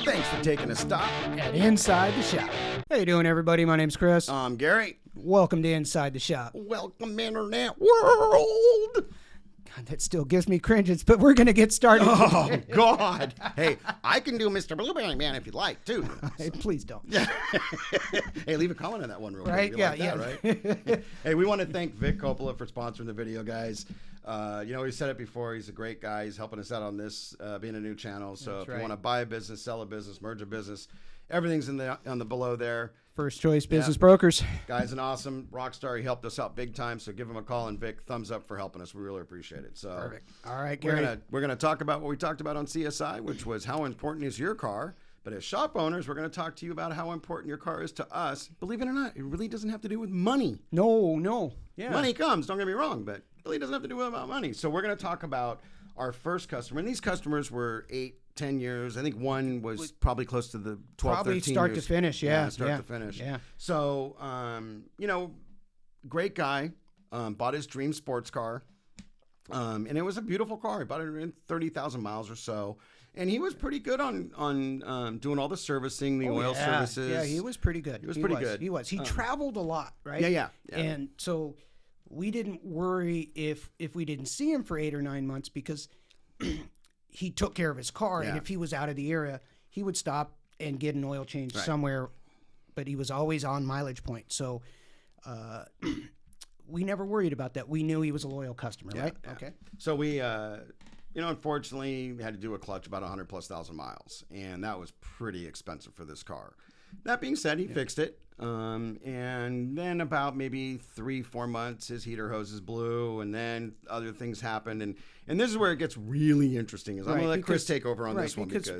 Thanks for taking a stop. At Inside the Shop. How you doing, everybody? My name's Chris. I'm Gary. Welcome to Inside the Shop. Welcome, Internet World. God, that still gives me cringes, but we're going to get started. Oh, God. Hey, I can do Mr. Blueberry Man if you'd like, too. Hey, please don't. Hey, leave a comment on that one real quick. Right? You Yeah, like yeah. that, right? Hey, we want to thank Vic Coppola for sponsoring the video, guys. We said it before. He's a great guy. He's helping us out on this, being a new channel. So That's if right. you want to buy a business, sell a business, merge a business, everything's on the below there. First Choice Business Brokers. Guy's an awesome rock star. He helped us out big time. So give him a call, and Vic, thumbs up for helping us. We really appreciate it. So Perfect. All right, Gary. we're gonna talk about what we talked about on CSI, which was how important is your car. But as shop owners, we're going to talk to you about how important your car is to us. Believe it or not, it really doesn't have to do with money. No. Yeah. Money comes, don't get me wrong, but it really doesn't have to do about money. So we're going to talk about our first customer. And these customers were 8-10 years. I think one was probably close to the 12, Probably 13 start years. to finish, yeah. Start to finish. Yeah. So, great guy. Bought his dream sports car. And it was a beautiful car. He bought it in 30,000 miles or so. And he was pretty good on doing all the servicing, the oil services. Yeah, he was pretty good. He was pretty good. He was. He traveled a lot, right? Yeah. And so we didn't worry if we didn't see him for 8 or 9 months because he took care of his car. Yeah. And if he was out of the area, he would stop and get an oil change somewhere. But he was always on mileage point. So we never worried about that. We knew he was a loyal customer, right? Yeah. Okay. So we, unfortunately, we had to do a clutch about 100,000+ miles, and that was pretty expensive for this car. That being said, he fixed it, and then about maybe 3-4 months, his heater hoses blew, and then other things happened, and this is where it gets really interesting. I'm going to let Chris take over on this one because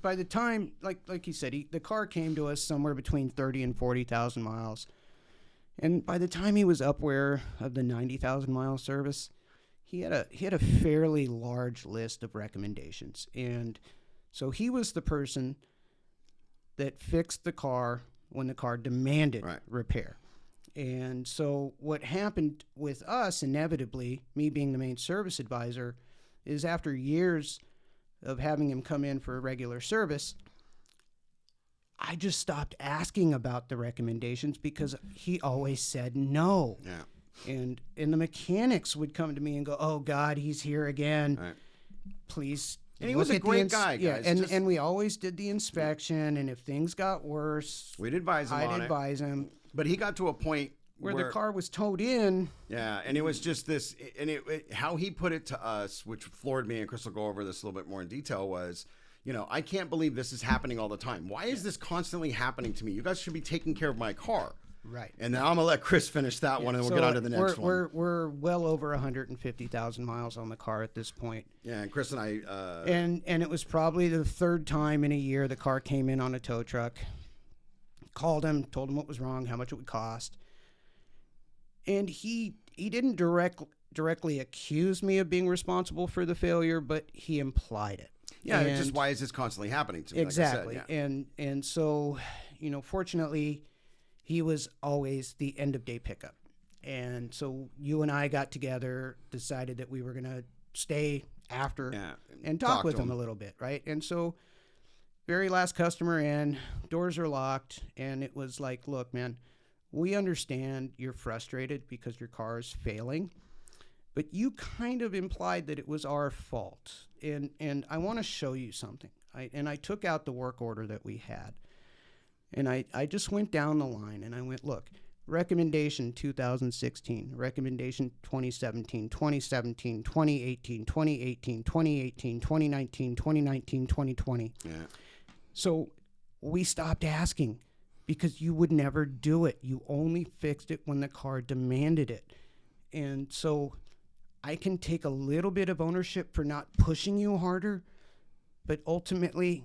by the time, like you said, the car came to us somewhere between 30 and 40,000 miles, and by the time he was upward of the 90,000 mile service, he had a fairly large list of recommendations. And so he was the person that fixed the car when the car demanded repair. And so what happened with us, inevitably, me being the main service advisor, is after years of having him come in for a regular service, I just stopped asking about the recommendations because he always said no. Yeah. And the mechanics would come to me and go, "Oh God, he's here again. Right. Please." And he was a great guy, guys. Yeah, and we always did the inspection. And if things got worse, we'd advise him I'd advise him. But he got to a point where the car was towed in. Yeah, and it was just this, and how he put it to us, which floored me, and Chris will go over this a little bit more in detail, was, I can't believe this is happening all the time. Why is this constantly happening to me? You guys should be taking care of my car. Right. And now I'm going to let Chris finish that one, and we'll get on to the next one. We're well over 150,000 miles on the car at this point. Yeah, and Chris and I... And it was probably the third time in a year the car came in on a tow truck. Called him, told him what was wrong, how much it would cost. And he didn't directly accuse me of being responsible for the failure, but he implied it. Yeah, it's just why is this constantly happening to me? Exactly. Like I said, And so, fortunately, he was always the end of day pickup. And so you and I got together, decided that we were going to stay after and talk with him a little bit, right? And so very last customer in, doors are locked, and it was like, look, man, we understand you're frustrated because your car is failing, but you kind of implied that it was our fault. And I want to show you something. I took out the work order that we had. And I just went down the line and I went, look, recommendation 2016, recommendation 2017, 2017, 2018, 2018, 2018, 2019, 2019, 2020. Yeah. So we stopped asking because you would never do it. You only fixed it when the car demanded it. And so I can take a little bit of ownership for not pushing you harder, but ultimately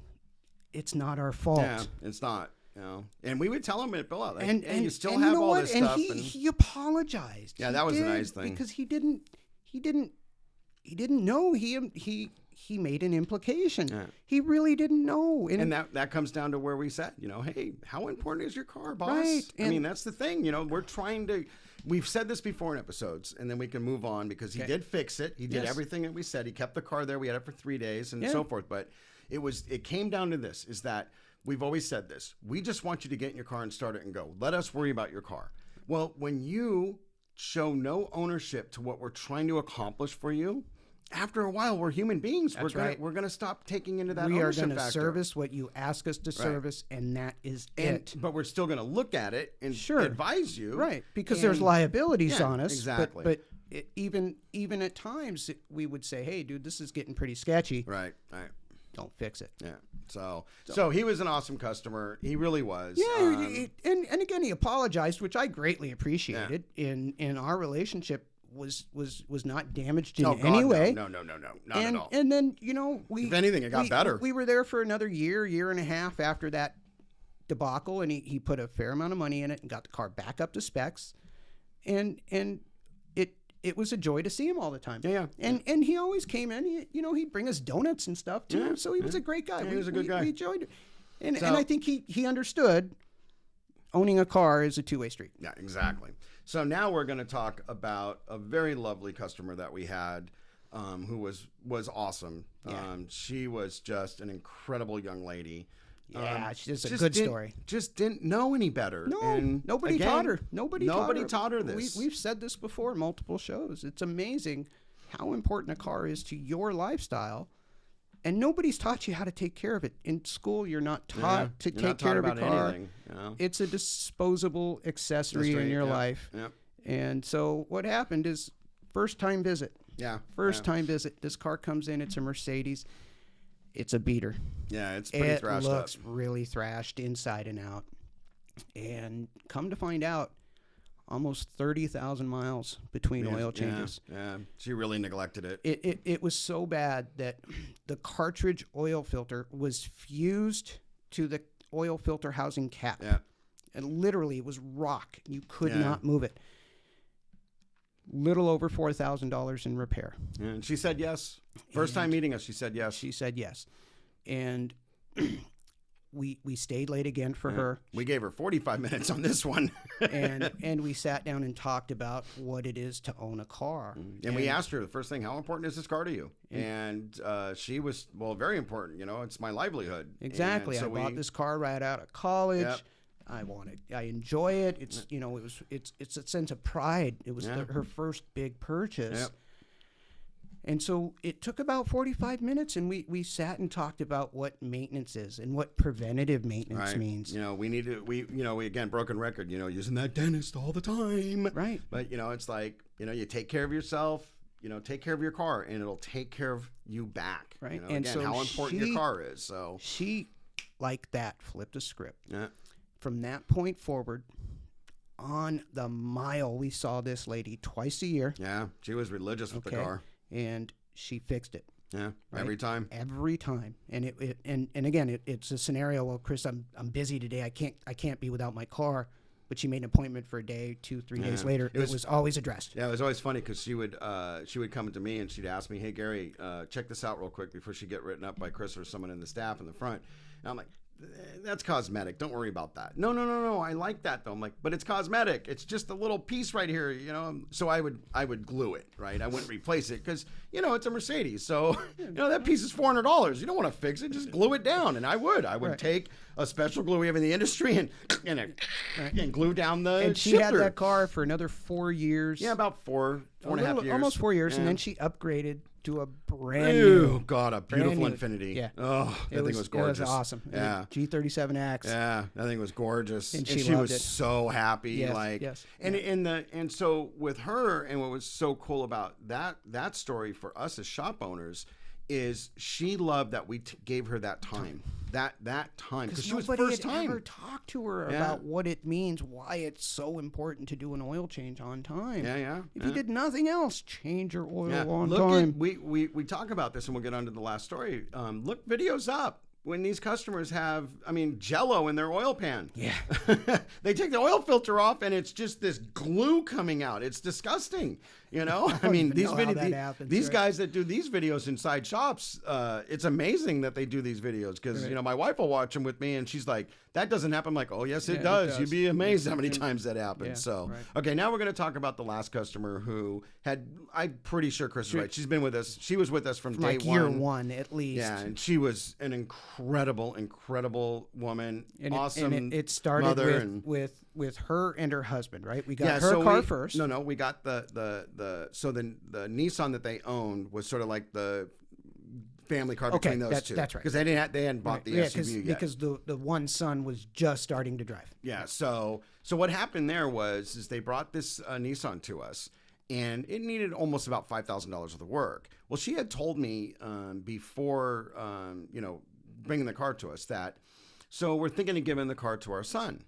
it's not our fault. Yeah, it's not. And we would tell him at Bill out, like, and you still have all this stuff. And he apologized. Yeah, that was a nice thing because he didn't know. He made an implication. Yeah. He really didn't know. And that comes down to where we said, hey, how important is your car, boss? Right. I mean, that's the thing. We're trying to we've said this before in episodes, and then we can move on because he did fix it. He did everything that we said. He kept the car there. We had it for 3 days and so forth. But it came down to this: is that we've always said this. We just want you to get in your car and start it and go. Let us worry about your car. Well, when you show no ownership to what we're trying to accomplish for you, after a while, we're human beings. We're gonna stop taking into that. We are going to service what you ask us to service, and that is it. But we're still going to look at it and advise you, right? Because there's liabilities on us. Exactly. But even at times, we would say, "Hey, dude, this is getting pretty sketchy." Right. Don't fix it. Yeah. So he was an awesome customer. He really was. Yeah. And again, he apologized, which I greatly appreciated. In our relationship. Was not damaged in any way. No, not at all. And then, if anything, it got better. We were there for another year and a half after that debacle, and he put a fair amount of money in it and got the car back up to specs. And it was a joy to see him all the time. Yeah. And he always came in. He'd bring us donuts and stuff too. Yeah. So he was a great guy. Yeah, he was a good guy. We enjoyed it. And I think he understood owning a car is a two-way street. Yeah, exactly. So now we're going to talk about a very lovely customer that we had who was awesome. Yeah. She was just an incredible young lady. Yeah, she's a good story. Just didn't know any better. No, and nobody taught her. Nobody taught her this. We've said this before in multiple shows. It's amazing how important a car is to your lifestyle. And nobody's taught you how to take care of it. In school, you're not taught to take care of your car. Anything, It's a disposable accessory in your life. Yep. And so what happened is first time visit. Yeah. First time visit. This car comes in. It's a Mercedes. It's a beater. Yeah, it's pretty thrashed up. It looks really thrashed inside and out. And come to find out, almost 30,000 miles between oil changes. Yeah, she really neglected it. It was so bad that the cartridge oil filter was fused to the oil filter housing cap. Yeah. And literally, it was rock. You could not move it. Little over $4,000 in repair. Yeah, and she said yes. First time meeting us, she said yes. She said yes. And we stayed late again for her. We gave her 45 minutes on this one. and we sat down and talked about what it is to own a car. And we asked her the first thing, how important is this car to you? And she was, well, very important. It's my livelihood. Exactly. So I bought this car right out of college. Yep. I enjoy it. It's it's a sense of pride. It was her first big purchase. Yep. And so it took about 45 minutes, and we sat and talked about what maintenance is and what preventative maintenance means. We again, broken record, using that dentist all the time. Right. But, it's like, you take care of yourself, take care of your car, and it'll take care of you back. Right. And again, so how important your car is. So she, like that, flipped a script. Yeah. From that point forward, on the mile, we saw this lady twice a year. Yeah, she was religious with the car. And she fixed it. Yeah, every time. Every time. And and again, it's a scenario. Well, Chris, I'm busy today. I can't be without my car. But she made an appointment for a day, 2-3 days later. It was always addressed. Yeah, it was always funny because she would come to me and she'd ask me, "Hey Gary, check this out real quick before she get written up by Chris or someone in the staff in the front." And I'm like, that's cosmetic. Don't worry about that. No. I like that though. I'm like, but it's cosmetic. It's just a little piece right here, So I would glue it, right? I wouldn't replace it because, it's a Mercedes. So, that piece is $400. You don't want to fix it. Just glue it down. And I would take a special glue we have in the industry and glue down the And she shifter. had that car for another 4 years. Yeah, about four and a half years. Almost 4 years. And then she upgraded to a brand new. new. God, a beautiful Infiniti. Yeah. Oh, that thing was gorgeous. It was awesome. Yeah. G37X. Yeah, that thing was gorgeous. And she loved was it. so happy. Yes. And so with her, and what was so cool about that story for us as shop owners is she loved that we gave her that time. That time because she was first time. Nobody had ever talked to her about what it means, why it's so important to do an oil change on time. If you did nothing else, change your oil on time. We talk about this, and we'll get on to the last story. Look videos up. when these customers have, I mean, Jello in their oil pan. Yeah. They take the oil filter off and it's just this glue coming out. It's disgusting. You know, I mean, these these guys that do these videos inside shops, it's amazing that they do these videos because, you know, my wife will watch them with me and she's like, that doesn't happen. I'm like, oh, yes, it does. You'd be amazed how many times that happens. Yeah, so, right. okay, now we're going to talk about the last customer who had, I'm pretty sure Chris is right. She's been with us. She was with us from day like year one at least. Yeah, and she was an incredible woman. And awesome. It started mother with her and her husband, right? We got her car first. No, we got the Nissan that they owned was sort of like the family car between those two. That's right. Because they hadn't bought the SUV yet. Because the one son was just starting to drive. Yeah. So what happened there was they brought this Nissan to us, and it needed almost about $5,000 worth of work. Well, she had told me before bringing the car to us that so we're thinking of giving the car to our son.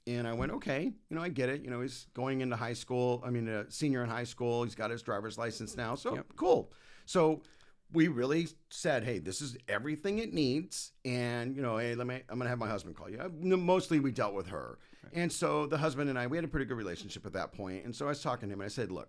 And I went, okay, I get it. He's going into high school. I mean, a senior in high school. He's got his driver's license now. So cool. So we really said, hey, this is everything it needs. And, hey, I'm going to have my husband call you. Mostly we dealt with her. Right. And so the husband and I, we had a pretty good relationship at that point. And so I was talking to him and I said, look,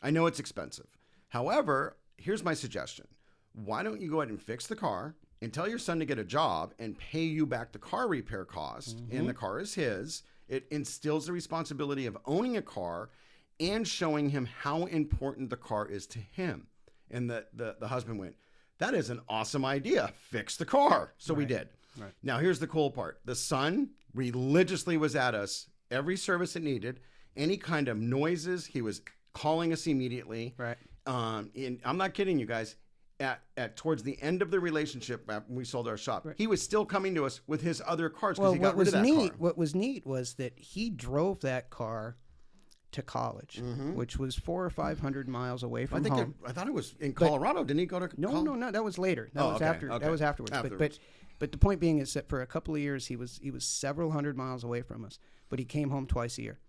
I know it's expensive. However, here's my suggestion. Why don't you go ahead and fix the car and tell your son to get a job and pay you back the car repair cost, and the car is his. It instills the responsibility of owning a car and showing him how important the car is to him. And the husband went, that is an awesome idea. Fix the car. So we did. Right. Now, here's the cool part. The son religiously was at us every service it needed. Any kind of noises, he was calling us immediately. Right. And I'm not kidding you guys. At towards the end of the relationship, when we sold our shop, he was still coming to us with his other cars because he got rid of that car. What was neat was that he drove that car to college, which was 400 or 500 miles away from home. I thought it was in Colorado. Didn't he go to? No. That was later. That was after. Okay. That was afterwards. But the point being is that for a couple of years he was several hundred miles away from us, but he came home twice a year,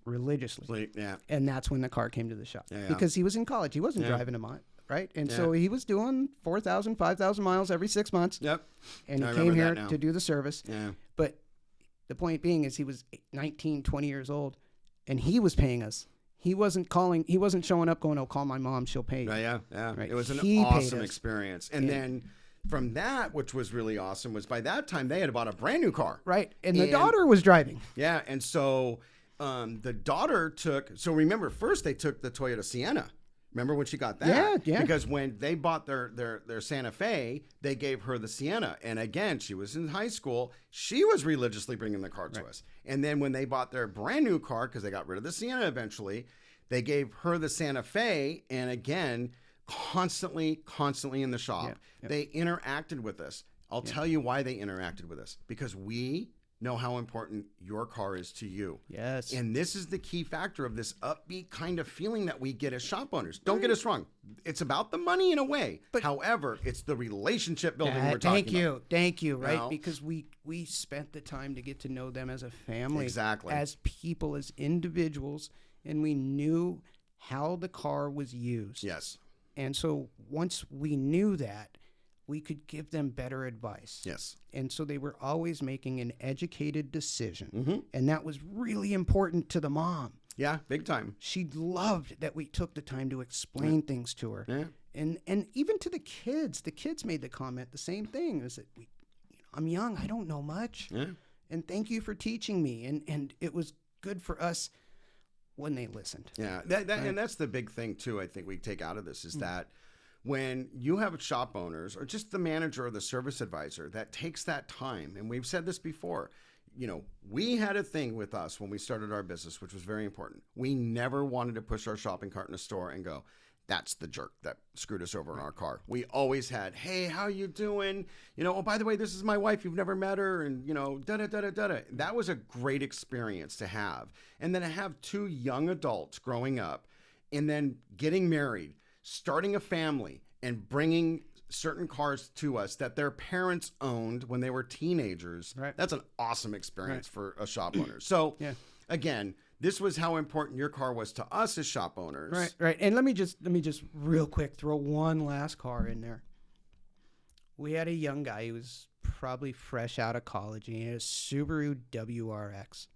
religiously. Yeah. And that's when the car came to the shop because he was in college. He wasn't driving a mile. Right. And so he was doing 4,000, 5,000 miles every 6 months. Yep. And he came here to do the service. Yeah. But the point being is he was 19, 20 years old and he was paying us. He wasn't showing up going, oh, call my mom. She'll pay you. Yeah. Right? It was an awesome experience. And then from that, which was really awesome, was by that time they had bought a brand new car. Right. And the daughter was driving. Yeah. And so the daughter so remember, first they took the Toyota Sienna. Remember when she got that? Yeah. Because when they bought their Santa Fe, they gave her the Sienna. And again, she was in high school. She was religiously bringing the car to us. And then when they bought their brand new car, because they got rid of the Sienna eventually, they gave her the Santa Fe. And again, constantly in the shop. Yep. They interacted with us. I'll tell you why they interacted with us. Because we know how important your car is to you. Yes. And this is the key factor of this upbeat kind of feeling that we get as shop owners. Don't get us wrong. It's about the money in a way. But however, it's the relationship building we're talking about. Thank you. Right? Because we spent the time to get to know them as a family. Exactly. As people, as individuals, and we knew how the car was used. Yes. And so once we knew that, we could give them better advice. Yes. And so they were always making an educated decision. And that was really important to the mom. Yeah, big time. She loved that we took the time to explain things to her. Yeah. And even to the kids made the comment, the same thing, is that I'm young, I don't know much. Yeah. And thank you for teaching me. And it was good for us when they listened. Yeah. And that's the big thing too, I think we take out of this is that when you have shop owners or just the manager or the service advisor that takes that time, and we've said this before, we had a thing with us when we started our business, which was very important. We never wanted to push our shopping cart in a store and go, that's the jerk that screwed us over in our car. We always had, hey, how you doing? Oh, by the way, this is my wife. You've never met her. And, da-da-da-da-da-da. That was a great experience to have. And then to have two young adults growing up and then getting married, starting a family, and bringing certain cars to us that their parents owned when they were teenagers. Right. That's an awesome experience for a shop owner. So again, this was how important your car was to us as shop owners. Right. And let me just real quick throw one last car in there. We had a young guy who was probably fresh out of college, and he had a Subaru WRX.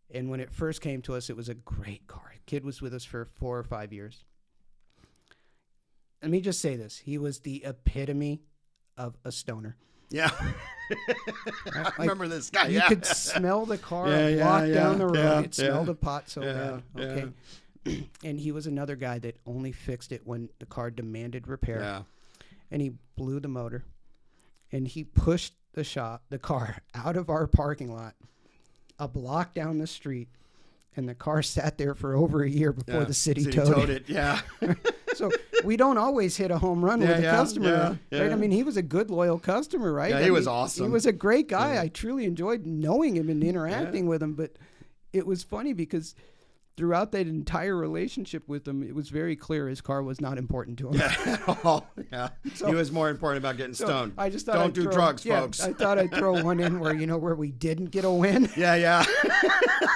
And when it first came to us, it was a great car. The kid was with us for 4 or 5 years. Let me just say this. He was the epitome of a stoner. Yeah. I remember this guy. You could smell the car walk down the road. It smelled of pot so bad. Okay. And he was another guy that only fixed it when the car demanded repair. Yeah. And he blew the motor. And he pushed the car out of our parking lot a block down the street, and the car sat there for over a year before the city towed it. Yeah. So we don't always hit a home run with a customer, right? I mean, he was a good, loyal customer, right? Yeah, he was awesome. He was a great guy. I truly enjoyed knowing him and interacting with him, but it was funny because throughout that entire relationship with him, it was very clear his car was not important to him. Yeah. So, he was more important about getting stoned. I just thought don't do drugs, folks. I thought I'd throw one in where we didn't get a win. Yeah.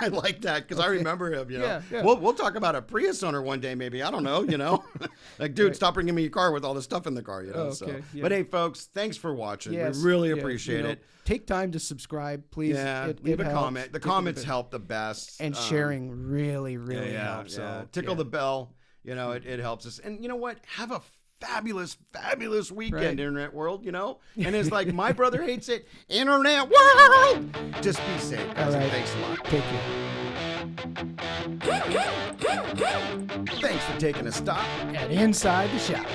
I like that because I remember him. Yeah. We'll talk about a Prius owner one day, maybe. I don't know. Like, dude, stop bringing me your car with all this stuff in the car. But hey, folks, thanks for watching. Yes. We really appreciate it. Take time to subscribe, please. Yeah, leave a comment. The comments help the best. And sharing really helps. So, tickle the bell. It helps us. And you know what? Have a fabulous weekend, internet world, And it's like my brother hates it, internet world. Just be safe, guys. Right. Thanks a lot. Take care. Thanks for taking a stop at Inside the Shop.